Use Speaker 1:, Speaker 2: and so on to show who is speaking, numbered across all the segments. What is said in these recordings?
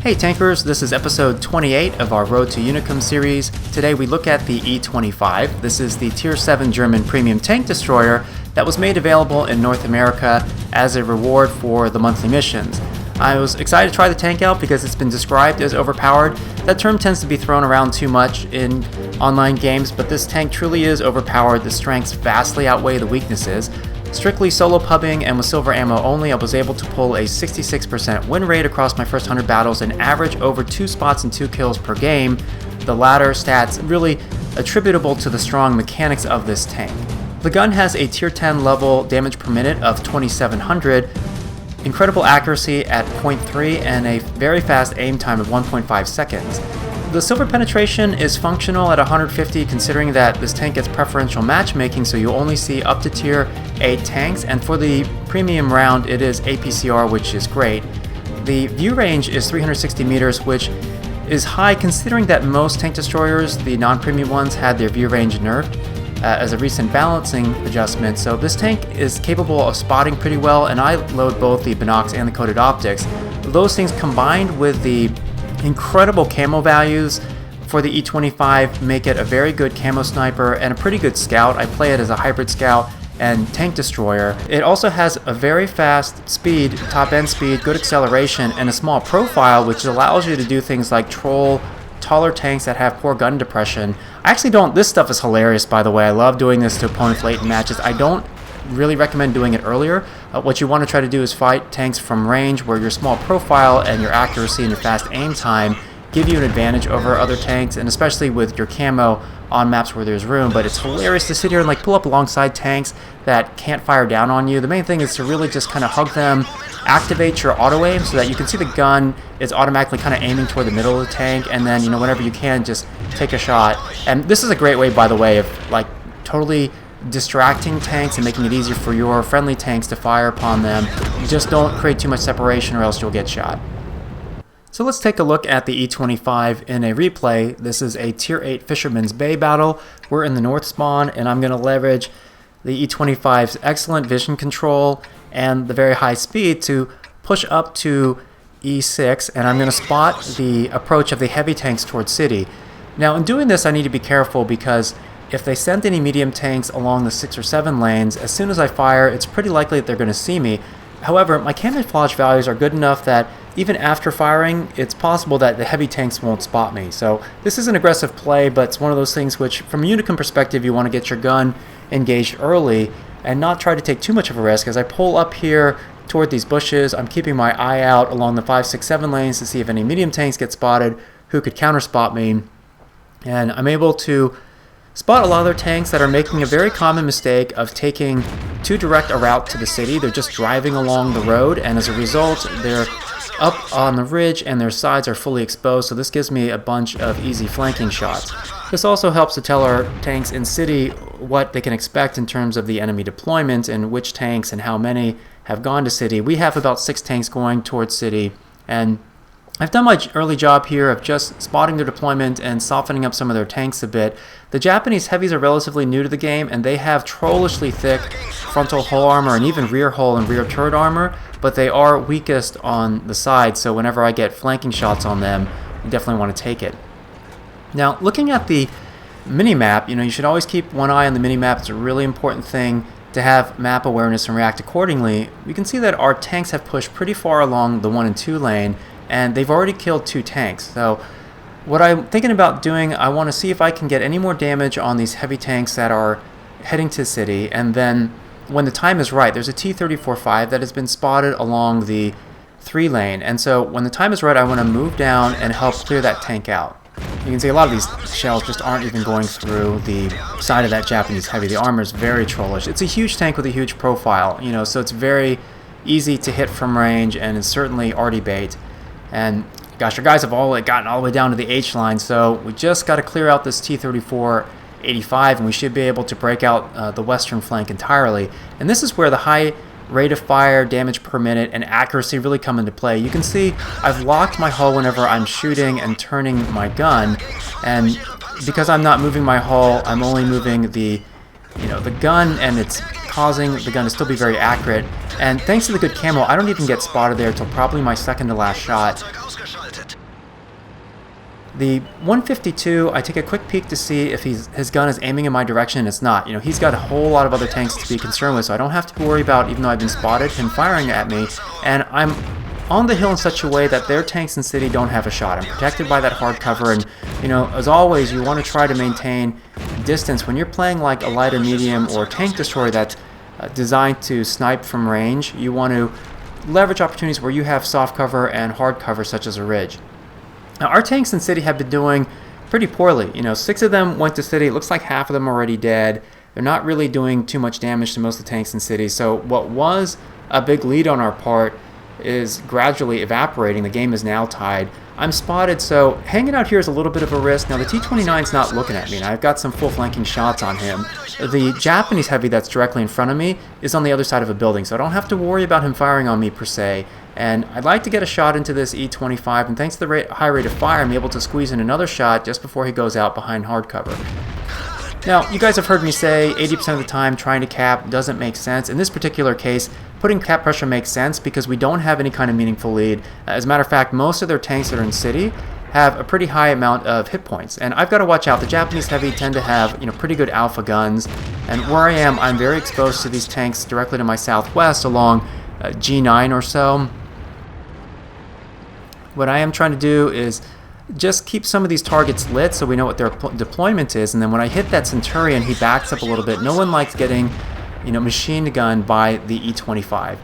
Speaker 1: Hey tankers, this is episode 28 of our Road to Unicum series. Today we look at the E25. This is the Tier 7 German premium tank destroyer that was made available in North America as a reward for the monthly missions. I was excited to try the tank out because it's been described as overpowered. That term tends to be thrown around too much in online games, but this tank truly is overpowered. The strengths vastly outweigh the weaknesses. Strictly solo pubbing and with silver ammo only, I was able to pull a 66% win rate across my first 100 battles and average over 2 spots and 2 kills per game. The latter stats really attributable to the strong mechanics of this tank. The gun has a tier 10 level damage per minute of 2700, incredible accuracy at 0.3 and a very fast aim time of 1.5 seconds. The silver penetration is functional at 150 considering that this tank gets preferential matchmaking, so you only see up to tier 8 tanks, and for the premium round it is APCR, which is great. The view range is 360 meters, which is high considering that most tank destroyers, the non-premium ones, had their view range nerfed as a recent balancing adjustment, so this tank is capable of spotting pretty well, and I load both the binocs and the coated optics. Those things combined with the incredible camo values for the E25 make it a very good camo sniper and a pretty good scout. I play it as a hybrid scout and tank destroyer. It also has a very fast speed, top end speed, good acceleration, and a small profile which allows you to do things like troll taller tanks that have poor gun depression. I actually don't, this stuff is hilarious by the way. I love doing this to opponents late in matches. I don't really recommend doing it earlier. What you want to try to do is fight tanks from range where your small profile and your accuracy and your fast aim time give you an advantage over other tanks, and especially with your camo on maps where there's room. But it's hilarious to sit here and like pull up alongside tanks that can't fire down on you. The main thing is to really just kind of hug them, activate your auto aim so that you can see the gun is automatically kind of aiming toward the middle of the tank, and then whenever you can just take a shot. And this is a great way, by the way, of like totally distracting tanks and making it easier for your friendly tanks to fire upon them. You just don't create too much separation or else you'll get shot. So let's take a look at the E25 in a replay. This is a tier 8 Fisherman's Bay battle. We're in the north spawn, and I'm going to leverage the E25's excellent vision control and the very high speed to push up to E6, and I'm going to spot the approach of the heavy tanks towards city. Now in doing this I need to be careful because if they send any medium tanks along the 6 or 7 lanes, as soon as I fire, it's pretty likely that they're going to see me. However, my camouflage values are good enough that even after firing, it's possible that the heavy tanks won't spot me. So this is an aggressive play, but it's one of those things which, from a Unicum perspective, you want to get your gun engaged early and not try to take too much of a risk. As I pull up here toward these bushes, I'm keeping my eye out along the 5, 6, 7 lanes to see if any medium tanks get spotted who could counter spot me. And I'm able to spot a lot of their tanks that are making a very common mistake of taking too direct a route to the city. They're just driving along the road, and as a result they're up on the ridge and their sides are fully exposed, so this gives me a bunch of easy flanking shots. This also helps to tell our tanks in city what they can expect in terms of the enemy deployment and which tanks and how many have gone to city. We have about 6 tanks going towards city, and I've done my early job here of just spotting their deployment and softening up some of their tanks a bit. The Japanese heavies are relatively new to the game, and they have trollishly thick frontal hull armor and even rear hull and rear turret armor, but they are weakest on the side, so whenever I get flanking shots on them, you definitely want to take it. Now, looking at the minimap, you should always keep one eye on the minimap. It's a really important thing to have map awareness and react accordingly. We can see that our tanks have pushed pretty far along the 1 and 2 lane, and they've already killed 2 tanks. So what I'm thinking about doing, I want to see if I can get any more damage on these heavy tanks that are heading to city, and then when the time is right, there's a T-34-5 that has been spotted along the 3 lane, and so when the time is right I want to move down and help clear that tank out. You can see a lot of these shells just aren't even going through the side of that Japanese heavy. The armor is very trollish. It's a huge tank with a huge profile, so it's very easy to hit from range, and it's certainly arty bait. And gosh, our guys have gotten all the way down to the H line, so we just got to clear out this T-34-85 and we should be able to break out the western flank entirely. And this is where the high rate of fire, damage per minute, and accuracy really come into play. You can see I've locked my hull whenever I'm shooting and turning my gun, and because I'm not moving my hull, I'm only moving the gun and its causing the gun to still be very accurate. And thanks to the good camo, I don't even get spotted there until probably my second to last shot. The 152, I take a quick peek to see if his gun is aiming in my direction, and it's not. You know, he's got a whole lot of other tanks to be concerned with, so I don't have to worry about, even though I've been spotted, him firing at me. And I'm on the hill in such a way that their tanks in city don't have a shot. I'm protected by that hard cover, and you know, as always, you want to try to maintain distance when you're playing like a light or medium or tank destroyer that's designed to snipe from range. You want to leverage opportunities where you have soft cover and hard cover, such as a ridge. Now, our tanks in city have been doing pretty poorly. You know, 6 of them went to city. It looks like half of them are already dead. They're not really doing too much damage to most of the tanks in city. So what was a big lead on our part is gradually evaporating. The game is now tied. I'm spotted, so hanging out here is a little bit of a risk. Now, the T-29 is not looking at me, and I've got some full flanking shots on him. The Japanese heavy that's directly in front of me is on the other side of a building, so I don't have to worry about him firing on me per se. And I'd like to get a shot into this E25, and thanks to the high rate of fire, I'm able to squeeze in another shot just before he goes out behind hard cover. Now, you guys have heard me say 80% of the time trying to cap doesn't make sense. In this particular case, putting cap pressure makes sense because we don't have any kind of meaningful lead. As a matter of fact, most of their tanks that are in city have a pretty high amount of hit points. And I've got to watch out. The Japanese heavy tend to have, you know, pretty good alpha guns. And where I am, I'm very exposed to these tanks directly to my southwest along G9 or so. What I am trying to do is just keep some of these targets lit so we know what their deployment is, and then when I hit that Centurion, he backs up a little bit. No one likes getting, you know, machine gunned by the E25.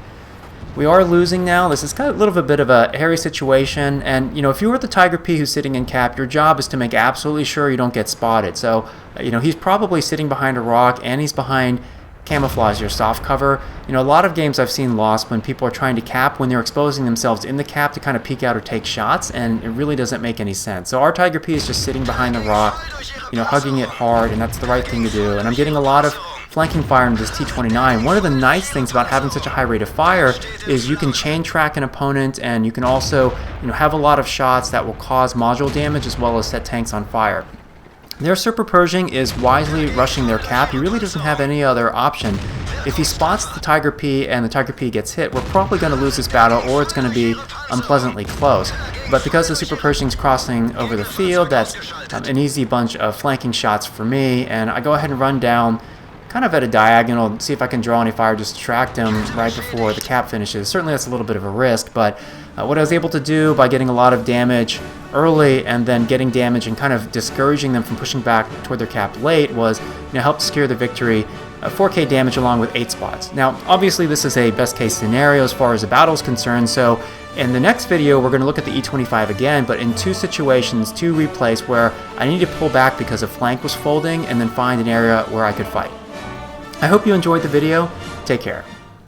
Speaker 1: We are losing now. This is kind of a little bit of a hairy situation, and you know, if you were the Tiger P who's sitting in cap, your job is to make absolutely sure you don't get spotted. So, you know, he's probably sitting behind a rock, and he's behind camouflage, your soft cover. You know, a lot of games I've seen lost when people are trying to cap when they're exposing themselves in the cap to kind of peek out or take shots, and it really doesn't make any sense. So our Tiger P is just sitting behind the rock, you know, hugging it hard, and that's the right thing to do. And I'm getting a lot of flanking fire into this T-29. One of the nice things about having such a high rate of fire is you can chain track an opponent, and you can also, you know, have a lot of shots that will cause module damage as well as set tanks on fire. Their Super Pershing is wisely rushing their cap. He really doesn't have any other option. If he spots the Tiger P and the Tiger P gets hit, we're probably going to lose this battle, or it's going to be unpleasantly close. But because the Super Pershing's crossing over the field, that's an easy bunch of flanking shots for me, and I go ahead and run down kind of at a diagonal, see if I can draw any fire, just distract him right before the cap finishes. Certainly that's a little bit of a risk, but what I was able to do by getting a lot of damage early and then getting damage and kind of discouraging them from pushing back toward their cap late was, you know, help secure the victory. 4K damage along with 8 spots. Now, obviously this is a best case scenario as far as the battle is concerned, so in the next video we're going to look at the E25 again, but in 2 situations, 2 replays where I need to pull back because a flank was folding and then find an area where I could fight. I hope you enjoyed the video. Take care.